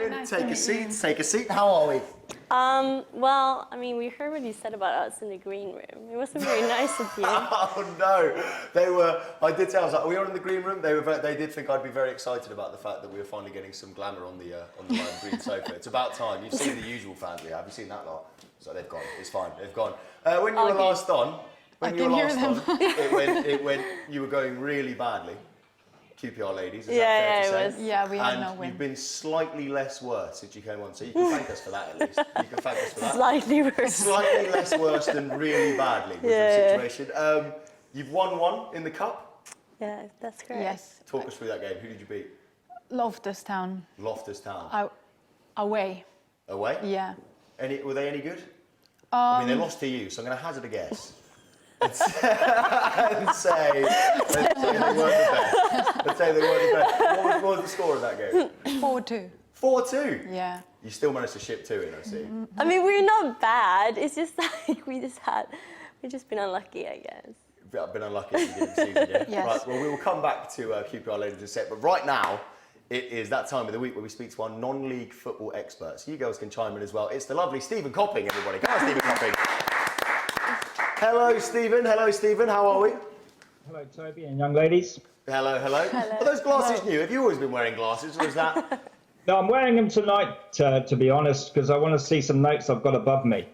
in. Nice Take to a meet seat. you. Take a seat. How are we? Well, I mean, we heard what you said about us in the green room. It wasn't very nice of you. Oh no, they were. I did tell. I was like, we were in the green room. They did think I'd be very excited about the fact that we were finally getting some glamour on the lime green sofa. It's about time. You've seen the usual fans we have. You've seen that lot. So they've gone. It's fine. They've gone. When you were last on, it went. You were going really badly. QPR ladies, is that fair to say? Yeah, we had and no win. you've been slightly less worse since you came on, so you can thank us for that at least. You can thank us for that. Slightly worse. Slightly less worse than really badly was the situation. You've won one in the cup. Yeah, that's correct. Yes. Talk us through that game. Who did you beat? Loftus Town. Loftus Town. Away. Away? Yeah. Were they any good? I mean, they lost to you, so I'm going to hazard a guess. and say they weren't the best. Let's say they weren't the best. What was the score of that game? 4-2. 4-2? Yeah. You still managed to ship two in, I see. I mean, we're not bad. It's just like we've just been unlucky, I guess. I've been unlucky at the beginning of the season, yeah? Yes. Right, well, we will come back to QPR later in a sec, but right now, it is that time of the week where we speak to our non-league football experts. You girls can chime in as well. It's the lovely Stephen Copping, everybody. Come on, Stephen Copping. Hello, Stephen. Hello, Stephen. How are we? Hello, Toby and young ladies. Hello, hello. Are those glasses new? Have you always been wearing glasses, or is that... No, I'm wearing them tonight, to be honest, because I want to see some notes I've got above me.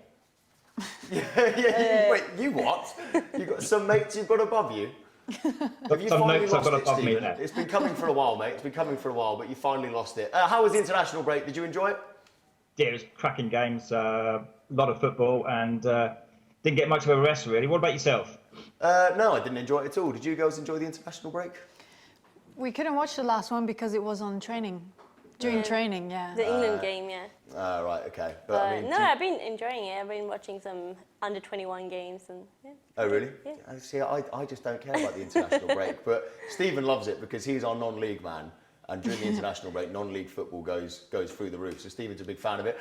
Wait, you what? You've got some mates you've got above you? Have you Some finally notes I've lost got it, above me Stephen? there. It's been coming for a while, mate. It's been coming for a while, but you finally lost it. How was the international break? Did you enjoy it? Yeah, it was cracking games, a lot of football, and didn't get much of a rest, really. What about yourself? No, I didn't enjoy it at all. Did you girls enjoy the international break? We couldn't watch the last one because it was on training. During training, yeah. The England game, yeah. Right, okay. But I mean, no, I've been enjoying it. I've been watching some under-21 games and yeah. Oh, really? Yeah. See, I just don't care about the international break, but Stephen loves it because he's our non-league man, and during the international break, non-league football goes through the roof. So Stephen's a big fan of it.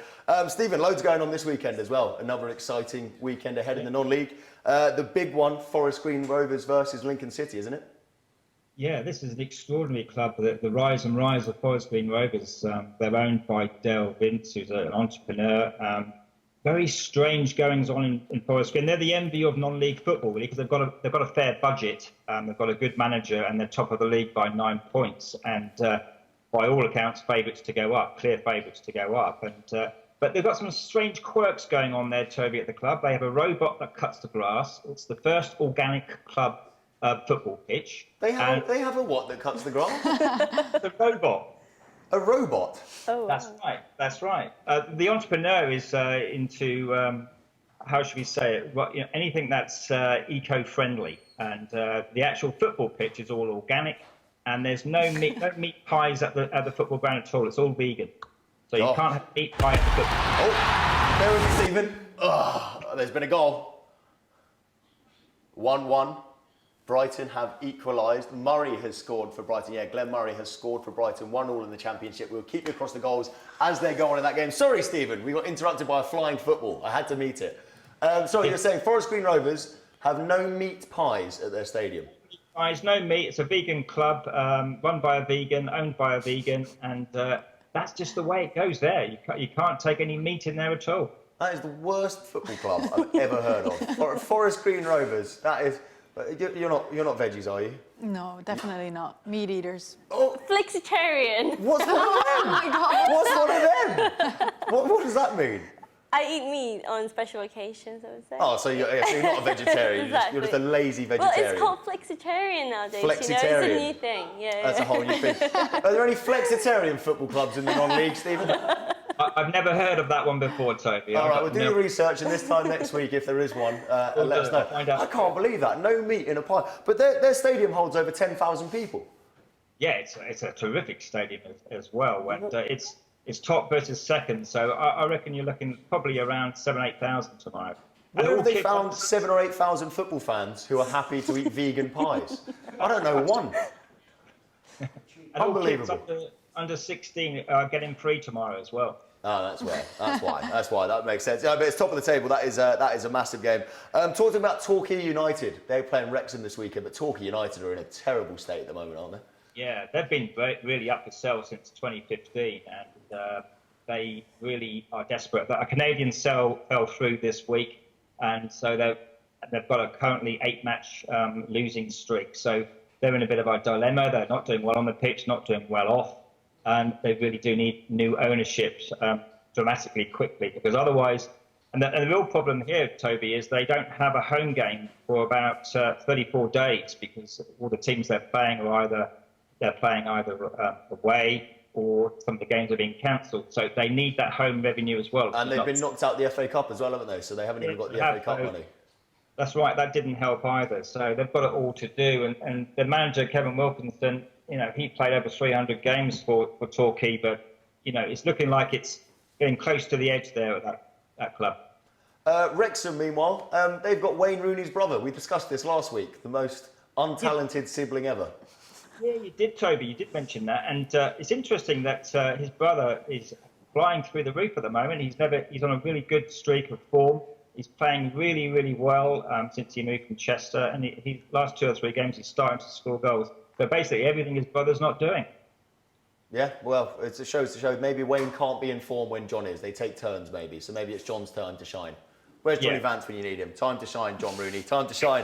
Stephen, loads going on this weekend as well. Another exciting weekend ahead in the non-league. The big one, Forest Green Rovers versus Lincoln City, isn't it? Yeah, this is an extraordinary club, the rise and rise of Forest Green Rovers. They're owned by Dale Vince, who's an entrepreneur. Very strange goings on in Forest Green. They're the envy of non-league football, really, because they've got a fair budget. They've got a good manager, and they're top of the league by 9 points. And by all accounts, favourites to go up, clear favourites to go up. And but they've got some strange quirks going on there, Toby, at the club. They have a robot that cuts the grass. It's the first organic club football pitch. They have a what that cuts the grass? The robot. A robot? Oh, wow. That's right. The entrepreneur is into, how should we say it, anything that's eco-friendly. And the actual football pitch is all organic, and there's no meat pies at the football ground at all. It's all vegan. So you can't have meat pie at the football. Oh, there with me, Stephen. Oh, there's been a goal. 1-1. Brighton have equalised. Murray has scored for Brighton. Yeah, Glenn Murray has scored for Brighton. 1-1 in the Championship. We'll keep you across the goals as they go on in that game. Sorry, Stephen, we got interrupted by a flying football. I had to meet it. Sorry, you're saying Forest Green Rovers have no meat pies at their stadium? Pies, no meat. It's a vegan club run by a vegan, owned by a vegan, and that's just the way it goes there. You can't take any meat in there at all. That is the worst football club I've ever heard of. Forest Green Rovers, that is... You're not veggies, are you? No, definitely not. Meat eaters. Oh, flexitarian. What's one of them? Oh my God. What's one of them? What does that mean? I eat meat on special occasions, I would say. Oh, so you're not a vegetarian. Exactly. You're just a lazy vegetarian. Well, it's called flexitarian nowadays. Flexitarian. You know, it's a new thing. Yeah. That's a whole new thing. Are there any flexitarian football clubs in the non-league, Stephen? I've never heard of that one before, Toby. All right, we'll do your research, and this time next week, if there is one, let us know. I can't believe that. No meat in a pie. But their stadium holds over 10,000 people. Yeah, it's a terrific stadium as well. And it's top versus second, so I reckon you're looking probably around 7,000-8,000 tomorrow. Where have they found 7,000 or 8,000 football fans who are happy to eat vegan pies? I don't know one. Unbelievable. Under 16 are getting free tomorrow as well. Oh, that's why. That makes sense. Yeah, but it's top of the table. That is a massive game. Talking about Torquay United, they're playing Wrexham this weekend, but Torquay United are in a terrible state at the moment, aren't they? Yeah, they've been really up for sale since 2015, and they really are desperate. A Canadian fell through this week, and so they've got a currently 8-match losing streak. So they're in a bit of a dilemma. They're not doing well on the pitch, not doing well off, and they really do need new ownership dramatically quickly, because otherwise. And the real problem here, Toby, is they don't have a home game for about 34 days, because all the teams they're playing are either away, or some of the games are being cancelled. So they need that home revenue as well. And they've been knocked out the FA Cup as well, haven't they? So they haven't even got the FA Cup money. That's right. That didn't help either. So they've got it all to do. And the manager, Kevin Wilkinson, he played over 300 games for Torquay, but it's looking like it's getting close to the edge there at that club. Wrexham, meanwhile, they've got Wayne Rooney's brother. We discussed this last week. The most untalented sibling ever. Yeah, you did, Toby. You did mention that, and it's interesting that his brother is flying through the roof at the moment. He's on a really good streak of form. He's playing really, really well since he moved from Chester, and he last 2 or 3 games he's starting to score goals. So basically, everything his brother's not doing. Yeah, well, it shows to show maybe Wayne can't be in form when John is. They take turns, maybe. So maybe it's John's turn to shine. Where's Johnny Vance when you need him? Time to shine, John Rooney. Time to shine.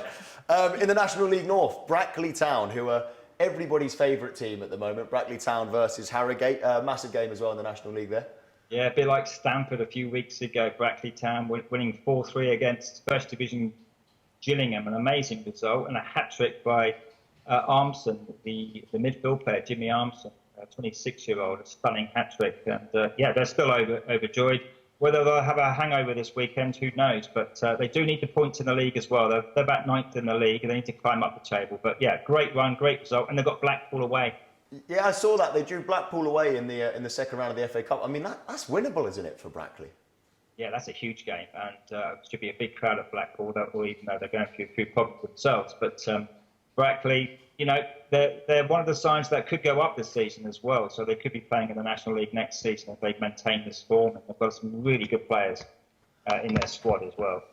In the National League North, Brackley Town, who are everybody's favourite team at the moment. Brackley Town versus Harrogate. Massive game as well in the National League there. Yeah, a bit like Stamford a few weeks ago. Brackley Town winning 4-3 against First Division Gillingham. An amazing result. And a hat-trick by Armson, the midfield player, Jimmy Armson, a 26-year-old. A stunning hat-trick. And they're still overjoyed. Whether they'll have a hangover this weekend, who knows? But they do need the points in the league as well. They're about 9th in the league, and they need to climb up the table. But yeah, great run, great result, and they've got Blackpool away. Yeah, I saw that. They drew Blackpool away in the second round of the FA Cup. I mean, that's winnable, isn't it, for Brackley? Yeah, that's a huge game, and it should be a big crowd at Blackpool, even though they're going through a few problems themselves. But Brackley, they're one of the sides that could go up this season as well. So they could be playing in the National League next season if they maintain this form. And they've got some really good players in their squad as well.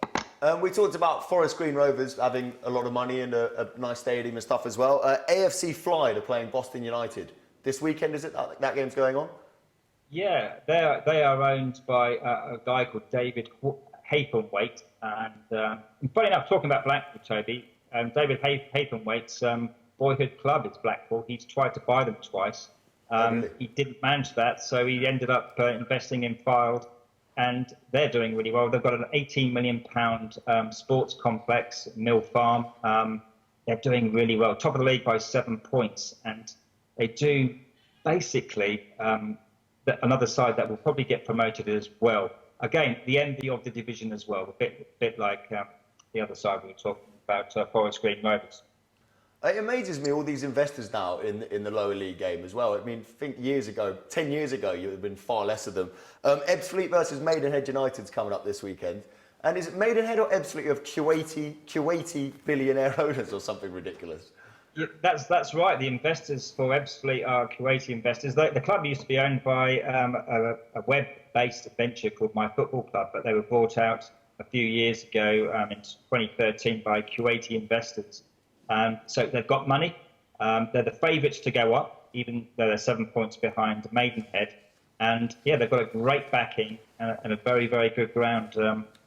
We talked about Forest Green Rovers having a lot of money and a nice stadium and stuff as well. AFC Flyde are playing Boston United this weekend. Is it that game's going on? Yeah, they are owned by a guy called David Haythornthwaite. And funny enough, talking about Blackpool, Toby, David Haythornthwaite's boyhood club is Blackpool. He's tried to buy them twice. Really? He didn't manage that, so he ended up investing in Fylde, and they're doing really well. They've got an £18 million sports complex, Mill Farm. They're doing really well. Top of the league by 7 points, and they do basically another side that will probably get promoted as well. Again, the envy of the division as well, a bit like the other side we were talking about, Forest Green Rovers. It amazes me, all these investors now in the lower league game as well. I mean, think 10 years ago, you would have been far less of them. Ebbsfleet versus Maidenhead United's coming up this weekend. And is it Maidenhead or Ebbsfleet of Kuwaiti billionaire owners or something ridiculous? Yeah, that's right. The investors for Ebbsfleet are Kuwaiti investors. The club used to be owned by a web-based venture called My Football Club, but they were bought out a few years ago in 2013 by Kuwaiti investors. So they've got money. They're the favourites to go up, even though they're 7 points behind Maidenhead. And yeah, they've got a great backing and a very, very good ground,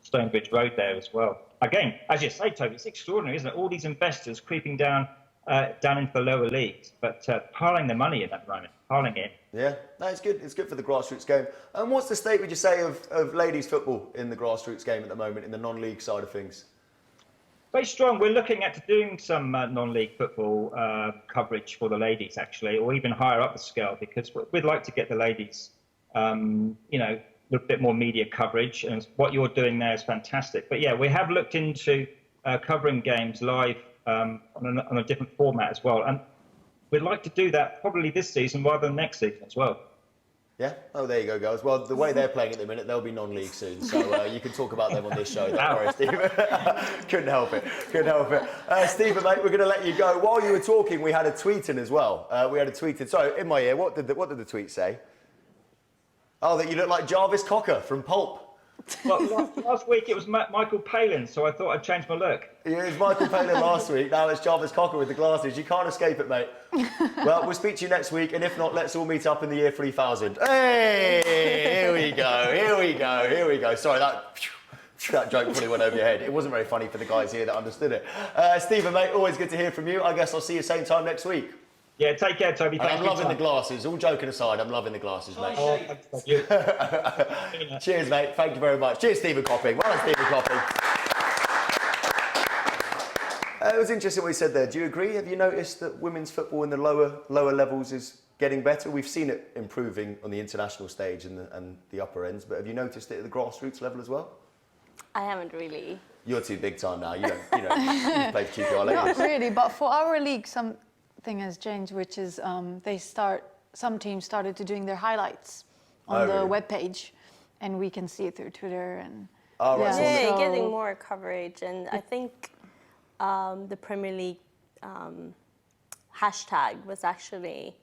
Stonebridge Road there as well. Again, as you say, Toby, it's extraordinary, isn't it? All these investors creeping down into the lower leagues, but piling the money in at the moment, piling in. Yeah, no, it's good. It's good for the grassroots game. And what's the state, would you say, of ladies football in the grassroots game at the moment, in the non-league side of things? Very strong. We're looking at doing some non-league football coverage for the ladies, actually, or even higher up the scale, because we'd like to get the ladies, a little bit more media coverage. And what you're doing there is fantastic. But yeah, we have looked into covering games live on a different format as well. And we'd like to do that probably this season rather than next season as well. Yeah? Oh, there you go, girls. Well, the way they're playing at the minute, they'll be non-league soon. So you can talk about them on this show. Don't worry, Stephen. Couldn't help it. Stephen, mate, we're going to let you go. While you were talking, we had a tweet in as well. Sorry, in my ear, what did the tweet say? Oh, that you look like Jarvis Cocker from Pulp. Well, last week it was Michael Palin, so I thought I'd change my look. Yeah, it was Michael Palin last week. Now it's Jarvis Cocker with the glasses. You can't escape it, mate. Well, we'll speak to you next week, and if not, let's all meet up in the year 3000. Hey, here we go, here we go, here we go. Sorry, that joke probably went over your head. It wasn't very funny for the guys here that understood it. Stephen, mate, always good to hear from you. I guess I'll see you same time next week. Yeah, take care, Toby. And I'm loving the glasses. All joking aside, I'm loving the glasses, mate. Oh, thank you. Cheers, mate. Thank you very much. Cheers, Stephen Copping. Well done, Stephen Copping. It was interesting what he said there. Do you agree? Have you noticed that women's football in the lower levels is getting better? We've seen it improving on the international stage and the upper ends, but have you noticed it at the grassroots level as well? I haven't really. You're too big time now. You play for QPR Not ladies. really, but for our league, something has changed, which is some teams started to doing their highlights on the really? webpage, and we can see it through Twitter and. Oh, right. Yeah, So- getting more coverage, and I think the Premier League hashtag was actually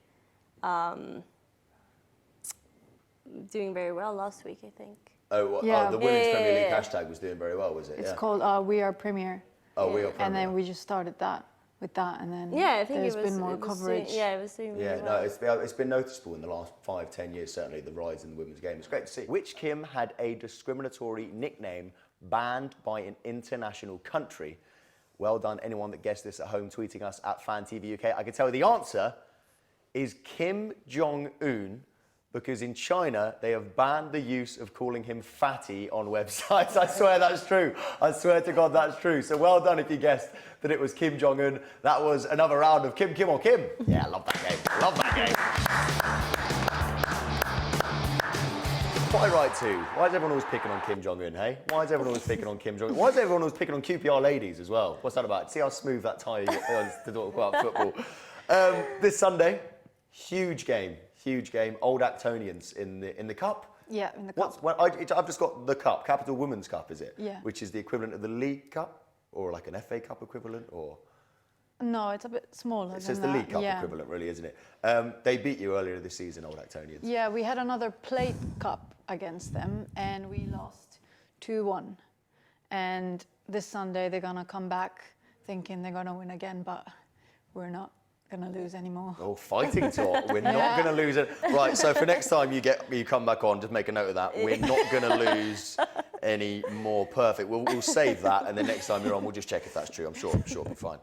doing very well last week, I think. Yeah. The Women's Yeah, Premier League yeah. hashtag was doing very well, was it? It's called We Are Premier. Oh, We Are Premier. And then we just started that with that, and then Yeah, I think there's it was been more it was coverage. Doing, yeah, it was doing Yeah, very well. no, it's been noticeable in the last 5-10 years, certainly, the rise in the women's game. It's great to see. Which Kim had a discriminatory nickname banned by an international country? Well done, anyone that guessed this at home, tweeting us at FANTV UK. I can tell you the answer is Kim Jong-un, because in China, they have banned the use of calling him fatty on websites. I swear that's true. I swear to God that's true. So well done if you guessed that it was Kim Jong-un. That was another round of Kim or Kim. Yeah, I love that game. Love that game. Quite right too. Why is everyone always picking on Kim Jong-un, hey? Why is everyone always picking on Kim Jong-un? Why is everyone always picking on QPR ladies as well? What's that about? See how smooth that tie is to talk about football. This Sunday, huge game. Old Actonians in the cup. Yeah, in the cup. I've just got the cup, Capital Women's Cup, is it? Yeah. Which is the equivalent of the League Cup, or like an FA Cup equivalent, or No, it's a bit smaller. it says than the that. League Cup yeah. equivalent, really, isn't it? They beat you earlier this season, Old Actonians. Yeah, we had another plate cup against them, and we lost 2-1. And this Sunday they're gonna come back thinking they're gonna win again, but we're not gonna lose anymore. Oh, fighting talk. We're not going to lose it. Right, so for next time you come back on, just make a note of that. We're not going to lose any more. Perfect. We'll save that, and then next time you're on, we'll just check if that's true. I'm sure it'll be fine.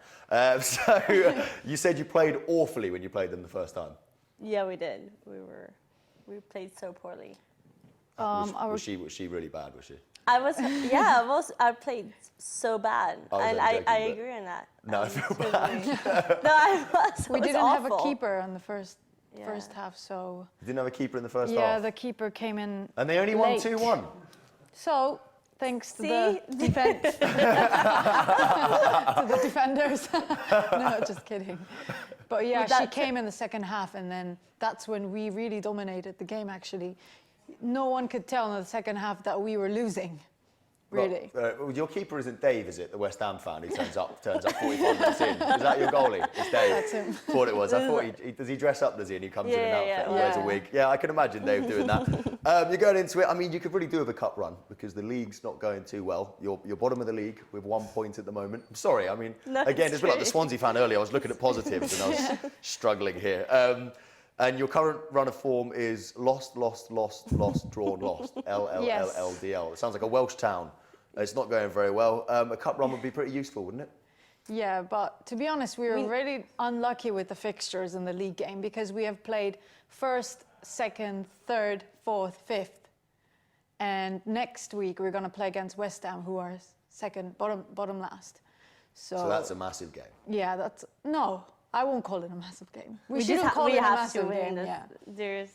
So you said you played awfully when you played them the first time. Yeah, we did. We played so poorly. Was she really bad, was she? I played so bad, I was and only joking, I but- agree on that. No, I feel bad. No, I was. We it was didn't have a awful. keeper on the first Yeah. half, so You didn't have a keeper in the first yeah, half? the keeper came in. And they only won late. 2-1. So thanks to See? the defense, to the defenders. No, just kidding. But yeah, But she that's- came in the second half, and then that's when we really dominated the game. Actually, no one could tell in the second half that we were losing. Really. Well, your keeper isn't Dave, is it? The West Ham fan who turns up 45 minutes in. Is that your goalie? It's Dave. That's him. Thought it was. I thought does he dress up, does he? And he comes in an outfit and wears a Yeah. wig. Yeah, I can imagine Dave doing that. You're going into it. I mean, you could really do with a cup run because the league's not going too well. You're bottom of the league with 1 point at the moment. I'm sorry. I mean, No, again, it's it's a bit like the true. Swansea fan earlier. I was looking at positives and I was struggling here. And your current run of form is lost, drawn, lost. LLLLDL. It sounds like a Welsh town. It's not going very well. A cup run would be pretty useful, wouldn't it? Yeah, but to be honest, we were really unlucky with the fixtures in the league game because we have played first, second, third, fourth, fifth. And next week we're going to play against West Ham, who are second, bottom last. So that's a massive game. Yeah, no, I won't call it a massive game. We just shouldn't call we it a have massive to win. game. Yeah. There's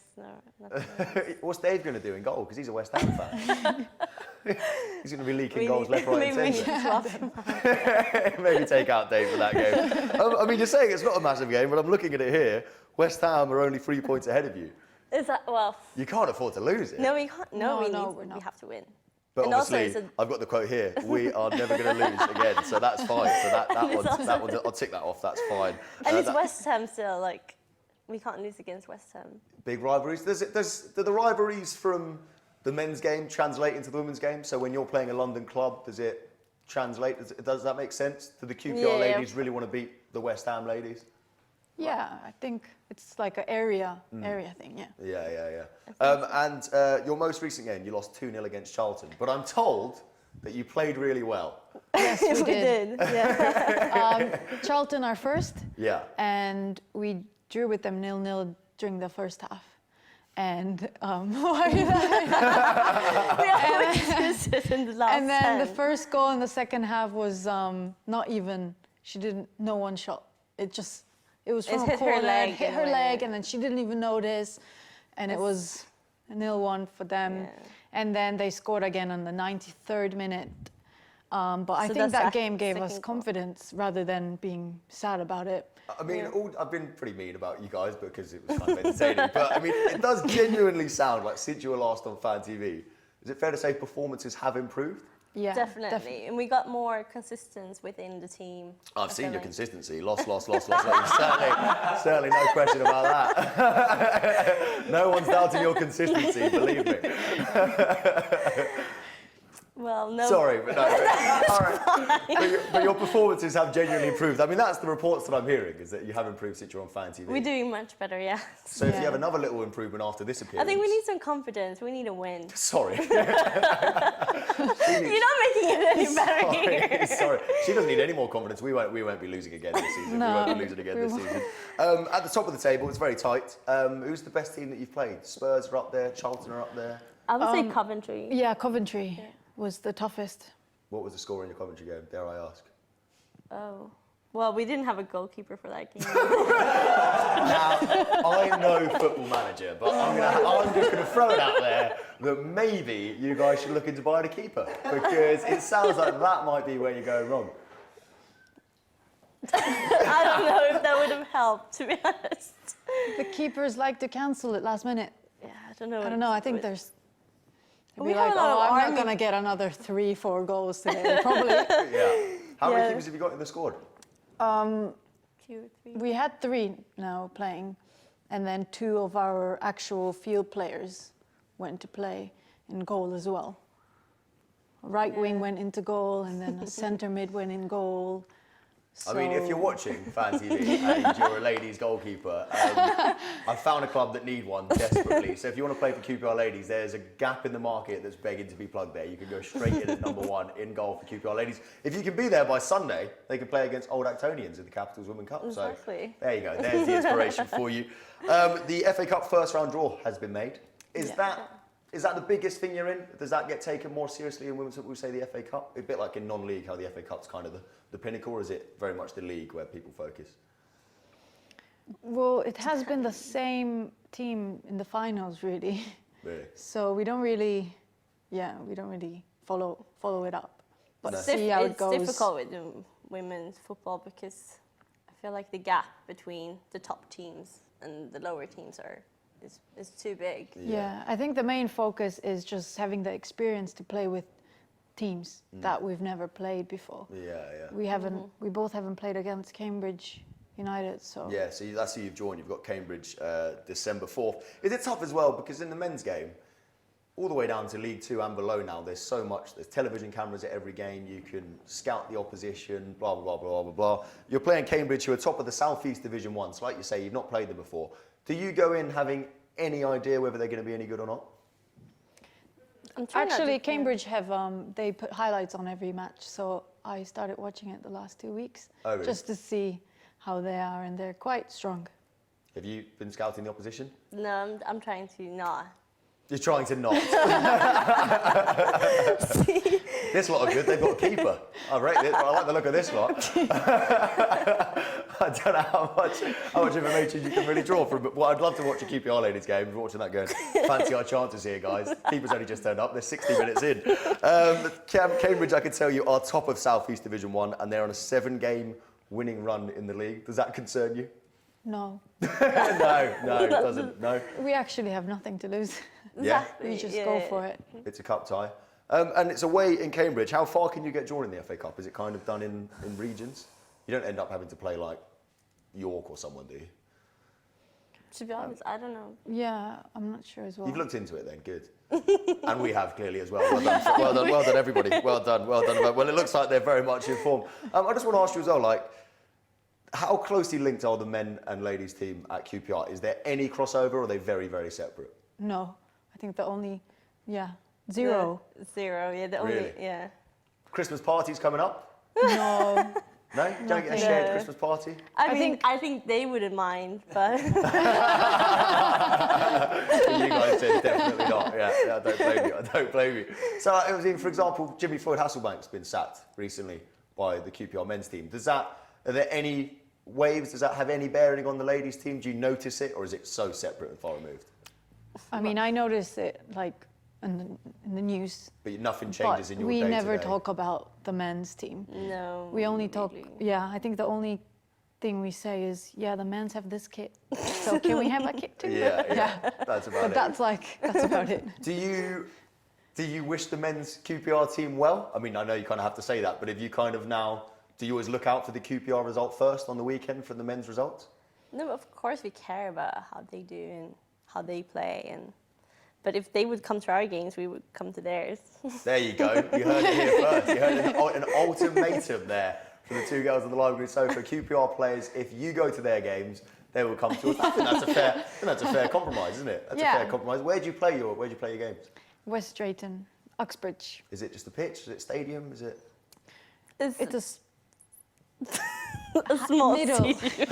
nothing. What's Dave going to do in goal? Because he's a West Ham fan. He's going to be leaking goals left, right, and we need centre. to swap him. Maybe take out Dave for that game. I mean, you're saying it's not a massive game, but I'm looking at it here. West Ham are only 3 points ahead of you. Is that well? You can't afford to lose it. No, we can't. No, we're we not. have to win. But and also obviously, it's I've got the quote here. We are never going to lose again, so that's fine. So that one's, I'll tick that off. That's fine. And it's West Ham still. Like, we can't lose against West Ham. Big rivalries. Do the rivalries from the men's game translate into the women's game? So when you're playing a London club, does it translate? Does that make sense? Do the QPR ladies really want to beat the West Ham ladies? Yeah, I think it's like an area thing, yeah. Yeah. And your most recent game, you lost 2-0 against Charlton. But I'm told that you played really well. Yes, we did. Yeah. Charlton are first. Yeah. And we drew with them 0-0 during the first half. And why are you laughing? We always lose it in the last And then the 10. first goal in the second half was not even, no one shot. It was from It a hit her corner, leg hit and her went leg, in. and then she didn't even notice. And it was a 0-1 for them. Yeah. And then they scored again on the 93rd minute. But I So think that's that that game gave us second goal. confidence rather than being sad about it. I mean, I've been pretty mean about you guys because it was kind of entertaining. But I mean, it does genuinely sound like since you were last on FANTV, is it fair to say performances have improved? Yeah, Definitely. And we got more consistency within the team. I've I seen feel your like. consistency. Lost. Certainly no question about that. No one's doubting your consistency, believe me. Well, no. Sorry, but no. All right. But your performances have genuinely improved. I mean, that's the reports that I'm hearing, is that you have improved since you're on FANTV. We're doing much better, yeah. So if you Yeah. have another little improvement after this appearance... I think we need some confidence. We need a win. Sorry. You're not making it any better here. Sorry. She doesn't need any more confidence. We won't be losing again this season. No, we won't be losing again this season. At the top of the table, it's very tight. Who's the best team that you've played? Spurs are up there, Charlton are up there. I would say Coventry. Yeah, Coventry was the toughest. What was the score in your Coventry game, dare I ask? Oh. Well, we didn't have a goalkeeper for that game. Now, I'm no football manager, but I'm just going to throw it out there that maybe you guys should look into buying a keeper, because it sounds like that might be where you're going wrong. I don't know if that would have helped, to be honest. The keepers like to cancel it last minute. Yeah, I don't know. I don't know. I think there's. We Be have like, a lot of I'm not army- going to get another 3-4 goals today. Probably. Yeah. How many Yeah. keepers have you got in the squad? 2 or 3. We had 3 now playing, and then 2 of our actual field players went to play in goal as well. Right wing went into goal, and then a centre mid went in goal. I mean, if you're watching FANTV and you're a ladies goalkeeper, I found a club that need one desperately. So if you want to play for QPR ladies, there's a gap in the market that's begging to be plugged there. You can go straight in at number 1 in goal for QPR ladies. If you can be there by Sunday, they can play against Old Actonians in the Capitals Women Cup. Exactly. So there you go. There's the inspiration for you. The FA Cup first round draw has been made. Is that the biggest thing you're in? Does that get taken more seriously in women's football, say the FA Cup? A bit like in non-league, how the FA Cup's kind of the pinnacle, or is it very much the league where people focus? Well, it has been the same team in the finals, really. Really? So we don't really follow it up. But No. see how it It's goes. difficult with women's football because I feel like the gap between the top teams and the lower teams is too big. Yeah, I think the main focus is just having the experience to play with teams that we've never played before. Yeah. We both haven't played against Cambridge United, so. Yeah, so that's who you've joined. You've got Cambridge December 4th. Is it tough as well? Because in the men's game, all the way down to League 2 and below now, there's so much. There's television cameras at every game. You can scout the opposition, blah, blah, blah, blah, blah, blah. You're playing Cambridge, who are top of the South East Division 1. So like you say, you've not played them before. Do you go in having any idea whether they're going to be any good or not? I'm trying not Actually, to- Cambridge have, they put highlights on every match, so I started watching it the last 2 weeks. Oh, really? Just to see how they are, and they're quite strong. Have you been scouting the opposition? No, I'm trying to not. You're trying to not. This lot are good. They've got a keeper. I rate it. I like the look of this lot. I don't know how much information you can really draw from. But I'd love to watch a QPR ladies game. We're watching that going, fancy our chances here, guys. Keeper's only just turned up. They're 60 minutes in. Cambridge, I can tell you, are top of South East Division 1, and they're on a 7-game winning run in the league. Does that concern you? No, No, it doesn't. No. we actually have nothing to lose. Yeah. Exactly, We just yeah. go for it. It's a cup tie. And it's away in Cambridge. How far can you get drawn in the FA Cup? Is it kind of done in regions? You don't end up having to play like York or someone, do you? To be honest, I don't know. Yeah, I'm not sure as well. You've looked into it then, good. And we have clearly as well. Well done, everybody. Well done. Well, it looks like they're very much informed. I just want to ask you as well, like, how closely linked are the men and ladies team at QPR? Is there any crossover, or are they very, very separate? No, I think the only, zero. Zero, yeah. The Really? only, yeah. Christmas parties coming up? No. No? You don't get a shared Christmas party? I think they wouldn't mind, but You guys said definitely not. Yeah, I don't blame you. I don't blame you. So, it was for example, Jimmy Floyd Hasselbank's been sacked recently by the QPR men's team. Are there any waves? Does that have any bearing on the ladies' team? Do you notice it, or is it so separate and far removed? I mean, I noticed it like in the news. But nothing changes in your we day-to-day. never talk about the men's team. no. We only talk. really. Yeah, I think the only thing we say is, the men's have this kit, so can we have a kit too? Yeah. That's about But it. that's about it. Do you wish the men's QPR team well? I mean, I know you kind of have to say that, but if you kind of now, do you always look out for the QPR result first on the weekend for the men's results? No, of course we care about how they do and how they play, but if they would come to our games, we would come to theirs. There you go. You heard it here first. You heard an ultimatum there for the two girls on the library sofa. QPR players, if you go to their games, they will come to us. I think that's a fair compromise, isn't it? That's a fair compromise. Where do you play your games? West Drayton, Uxbridge. Is it just a pitch? Is it stadium? Is it? It's a small middle. stadium.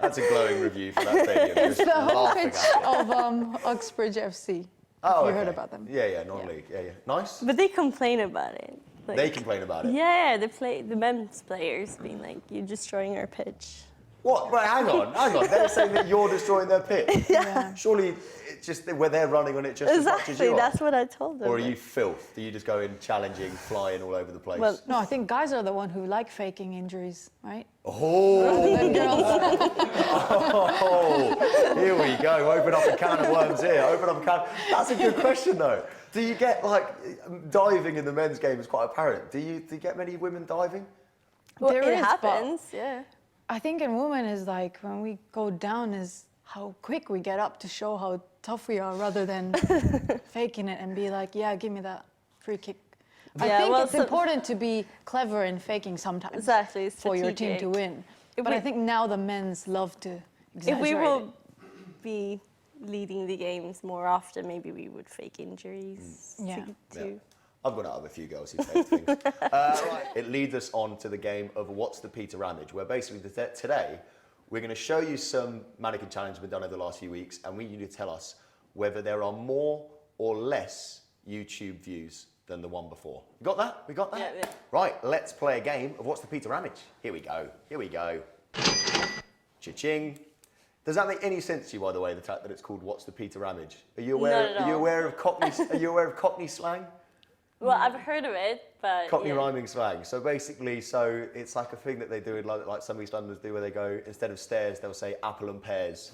That's a glowing review for that stadium. It's Just the home laughing pitch at it. of Uxbridge FC. Oh, you okay. heard about them. Yeah, non-league. Yeah. Nice. But they complain about it. Like, They complain about it. Yeah, the men's players being like, you're destroying our pitch. What? Right, hang on. They're saying that you're destroying their pitch. Yeah. Surely it's just where they're running on it just as much as Exactly, you are. that's what I told them. Or are you filth? Do you just go in challenging, flying all over the place? Well, No, I think guys are the one who like faking injuries, right? oh, And girls. here we go. Open up a can of worms here. That's a good question though. Do you get diving in the men's game is quite apparent. Do you get many women diving? well, There it is, but- happens, yeah. I think in women is like when we go down is how quick we get up to show how tough we are rather than faking it and be like, give me that free kick. I Yeah, think well, it's so- important to be clever in faking sometimes Exactly, for your team to strategic. win. If But I we- think now the men's love to If exaggerate we will it. be leading the games more often, maybe we would fake injuries. Yeah. To I've gone out of a few girls who fake things. Right. It leads us on to the game of What's the Peter Ramage, where basically today we're going to show you some mannequin challenges we've done over the last few weeks, and we need you to tell us whether there are more or less YouTube views than the one before. You got that? We got that? Yeah. Right, let's play a game of What's the Peter Ramage. Here we go. Cha-ching. Does that make any sense to you, by the way, the fact that it's called What's the Peter Ramage? Are you aware? Not at Are you all. aware of Cockney? Are you aware of Cockney slang? Well, I've heard of it, but Cockney yeah. rhyming slang. So basically, it's like a thing that they do, like some East Londoners do, where they go, instead of stairs, they'll say apple and pears.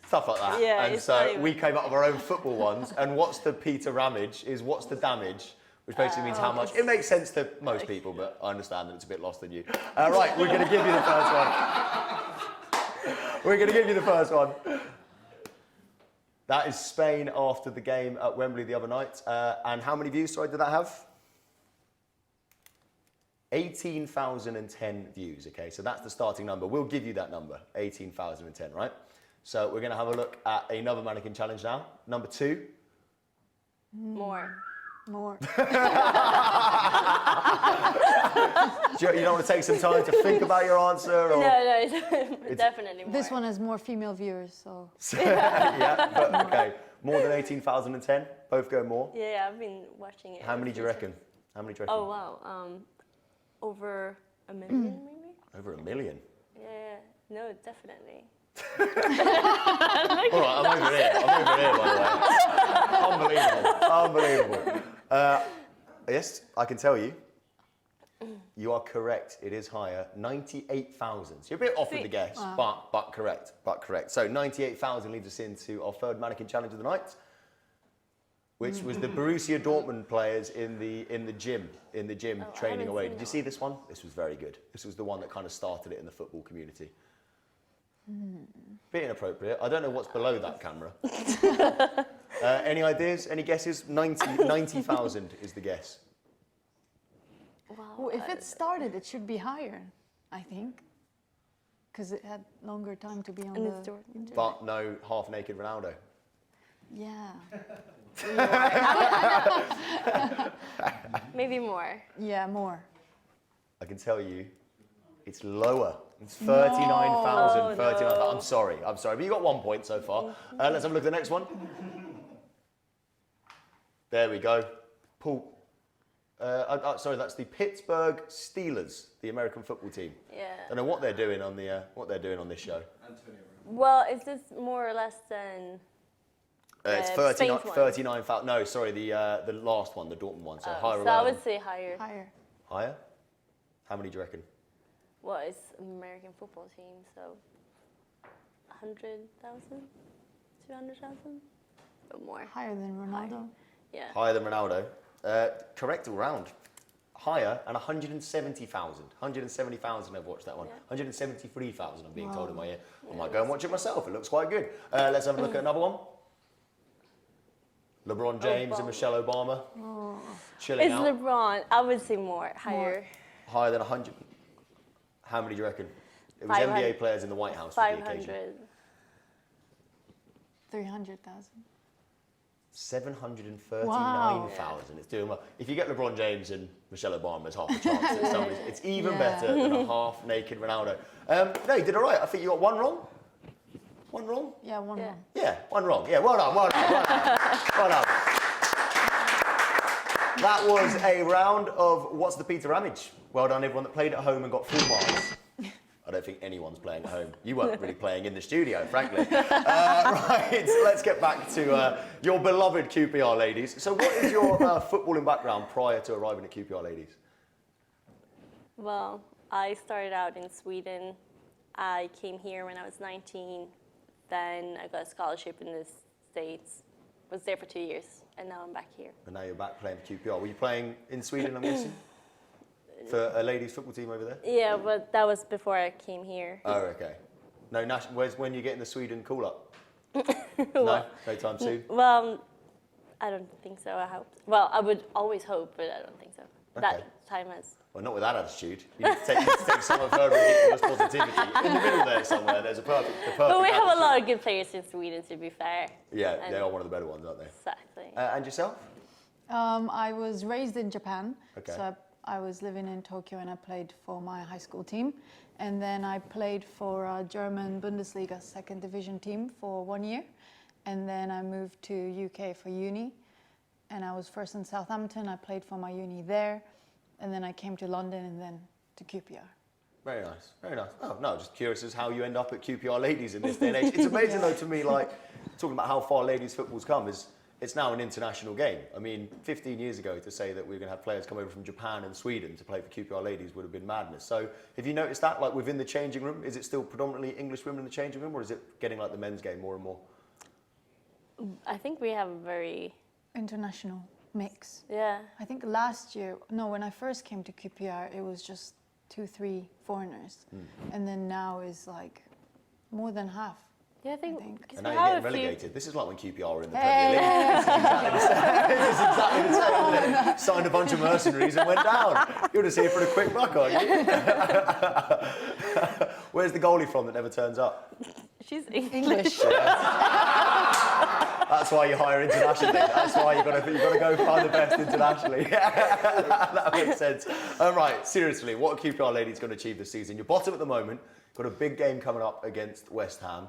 Stuff like that. Yeah, and it's not so even- we came up with our own football ones. And What's the Peter Ramage is what's the damage, which basically means how much. It makes sense to most people, but I understand that it's a bit lost on you. Right, we're going to give you the first one. That is Spain after the game at Wembley the other night. And how many views, did that have? 18,010 views, okay? So that's the starting number. We'll give you that number, 18,010, right? So we're going to have a look at another mannequin challenge now. Number 2. More. More. You don't want to take some time to think about your answer? Or? No, definitely more. This one has more female viewers, so. Yeah, but okay. More than 18,010? Both go more? Yeah, I've been watching it. How many do you reckon? Oh, wow. Over 1 million, maybe? Over 1 million. Yeah, no, definitely. All right, I'm over here, by the way. Unbelievable. Yes, I can tell you. You are correct. It is higher. 98,000. So you're a bit off with the guess, but correct. So 98,000 leads us into our third mannequin challenge of the night, which was the Borussia Dortmund players in the gym training away. Did you see this one? This was very good. This was the one that kind of started it in the football community. Bit inappropriate. I don't know what's below that camera. Any ideas? Any guesses? 90,000 is the guess. Wow. Well, if it started, it should be higher, I think. Because it had longer time to be on And the it's Jordan. internet. But no half-naked Ronaldo. Yeah. Maybe more. Yeah, more. I can tell you, it's lower. It's 39,000. Oh, 39,000. no. I'm sorry. But you got 1 point so far. Let's have a look at the next one. There we go. Paul. Sorry, that's the Pittsburgh Steelers, the American football team. Yeah. I don't know what they're doing on the on this show. Well, is this more or less than It's Spain's one? 39,000. No, sorry, the last one, the Dortmund one. So higher. So I would say higher. Higher. Higher? How many do you reckon? Well, it's American football team, so 100,000, 200,000, or more. Higher than Ronaldo. Yeah. Higher than Ronaldo. Correct all round. Higher and 170,000. 170,000 have watched that one. Yeah. 173,000 I'm being told in my ear. I might go and watch it myself. It looks quite good. Let's have a look at another one. LeBron James and Michelle Obama. Chilling It's out. LeBron. I would say more, higher. Higher than 100. How many do you reckon? It was 500. NBA players in the White House. for the occasion. 500. 300,000. 739,000. Wow. It's doing well. If you get LeBron James and Michelle Obama, there's half a chance that somebody's. It's even Yeah. better than a half-naked Ronaldo. No, you did all right. I think you got one wrong. One wrong? Yeah, one Yeah. more. Yeah, one wrong. Yeah, well done, well done, well done. Well done. That was a round of What's the Peter Ramage. Well done, everyone that played at home and got full marks. I don't think anyone's playing at home. You weren't really playing in the studio, frankly. Right, let's get back to your beloved QPR ladies. So what is your footballing background prior to arriving at QPR ladies? Well, I started out in Sweden. I came here when I was 19. Then I got a scholarship in the States. Was there for 2 years, and now I'm back here. And now you're back playing for QPR. Were you playing in Sweden, I'm guessing? For a ladies football team over there? Yeah, but that was before I came here. Oh, okay. No, where's when you getting the Sweden call up? No time soon. Well, I don't think so. I hope. Well, I would always hope, but I don't think so. Okay. That time has. Well, not with that attitude. You need to take some of her ridiculous positivity. In the middle there somewhere, there's the perfect But we have a attitude. lot of good players in Sweden, to be fair. Yeah, And- they are one of the better ones, aren't they? Exactly. And yourself? I was raised in Japan, Okay. so I was living in Tokyo and I played for my high school team. And then I played for a German Bundesliga second division team for 1 year. And then I moved to UK for uni. And I was first in Southampton. I played for my uni there. And then I came to London and then to QPR. Very nice, very nice. Oh, no, just curious as how you end up at QPR ladies in this day and age. It's amazing though to me, like, talking about how far ladies football's come is, it's now an international game. I mean, 15 years ago to say that we were going to have players come over from Japan and Sweden to play for QPR ladies would have been madness. So have you noticed that, like within the changing room, is it still predominantly English women in the changing room or is it getting like the men's game more and more? I think we have a very, International mix. yeah. I think last year, no, when I first came to QPR, it was just 2-3 foreigners. And then now is like more than half. Yeah, I think. think. 'cause And we now you're have getting a few- relegated. This is like when QPR were in the Hey. Premier League. This is exactly the same. This is exactly the same. Isn't it? Signed a bunch of mercenaries and went down. You're just here for a quick buck, aren't you? Where's the goalie from that never turns up? She's English. English. That's why you hire internationally. That's why you've got to go find the best internationally. That makes sense. Right, seriously, what are QPR ladies going to achieve this season? You're bottom at the moment. Got a big game coming up against West Ham.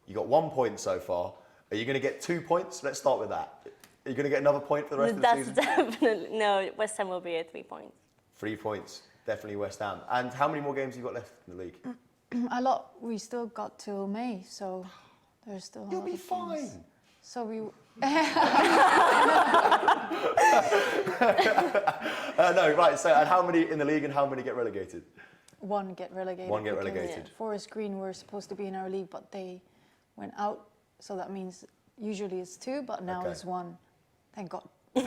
You got 1 point so far. Are you going to get 2 points? Let's start with that. Are you going to get another point for the rest of the That's season? definitely no. West Ham will be at 3 points. 3 points, definitely West Ham. And how many more games have you got left in the league? A lot. We still got till May, so there's still a You'll lot be of games. fine. So we. No, right. So, and how many in the league and how many get relegated? One get relegated. One get because relegated. Forest Green were supposed to be in our league, but they went out. So that means usually it's 2, but now Okay. it's 1. Thank God. yeah,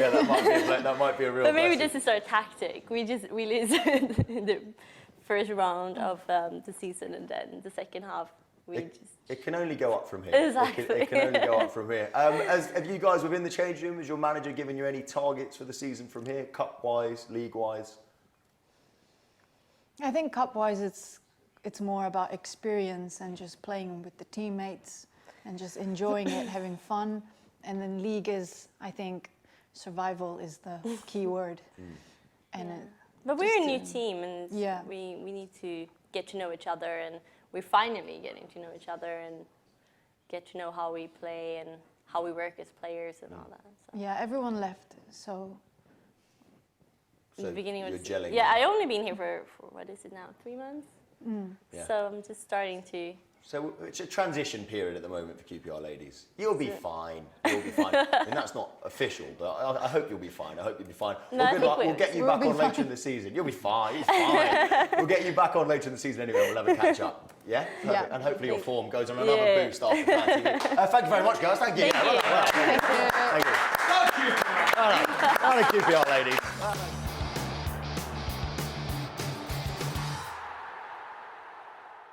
that might be a real. But maybe blessing. this is our tactic. We lose in the first round of the season, and then the second half it can only go up from here. Exactly. It can only go up from here. Have you guys within the change room, has your manager given you any targets for the season from here, cup-wise, league-wise? I think cup-wise, it's more about experience and just playing with the teammates and just enjoying it, having fun. And then league is, I think, survival is the key word. And but we're a new team, and Yeah. we need to get to know each other, and we're finally getting to know each other and get to know how we play and how we work as players and all that. So. yeah, everyone left, so In the beginning, you're was, gelling. yeah, I only been here for what is it now, 3 months? Yeah. So I'm just starting to. So it's a transition period at the moment for QPR ladies. You'll be fine. You'll be fine. I mean, that's not official, but I hope you'll be fine. I hope you'll be fine. No, Well, I good think luck. We'll get you we'll back be on later fine. in the season. You'll be fine. You're fine. We'll get you back on later in the season anyway. We'll have a catch up. Yeah? Perfect. Yeah. And hopefully your form goes on another Yeah. boost after FANTV. Thank you very much, guys. Thank you. Thank you. Thank you. Thank you. Well done, QPR ladies.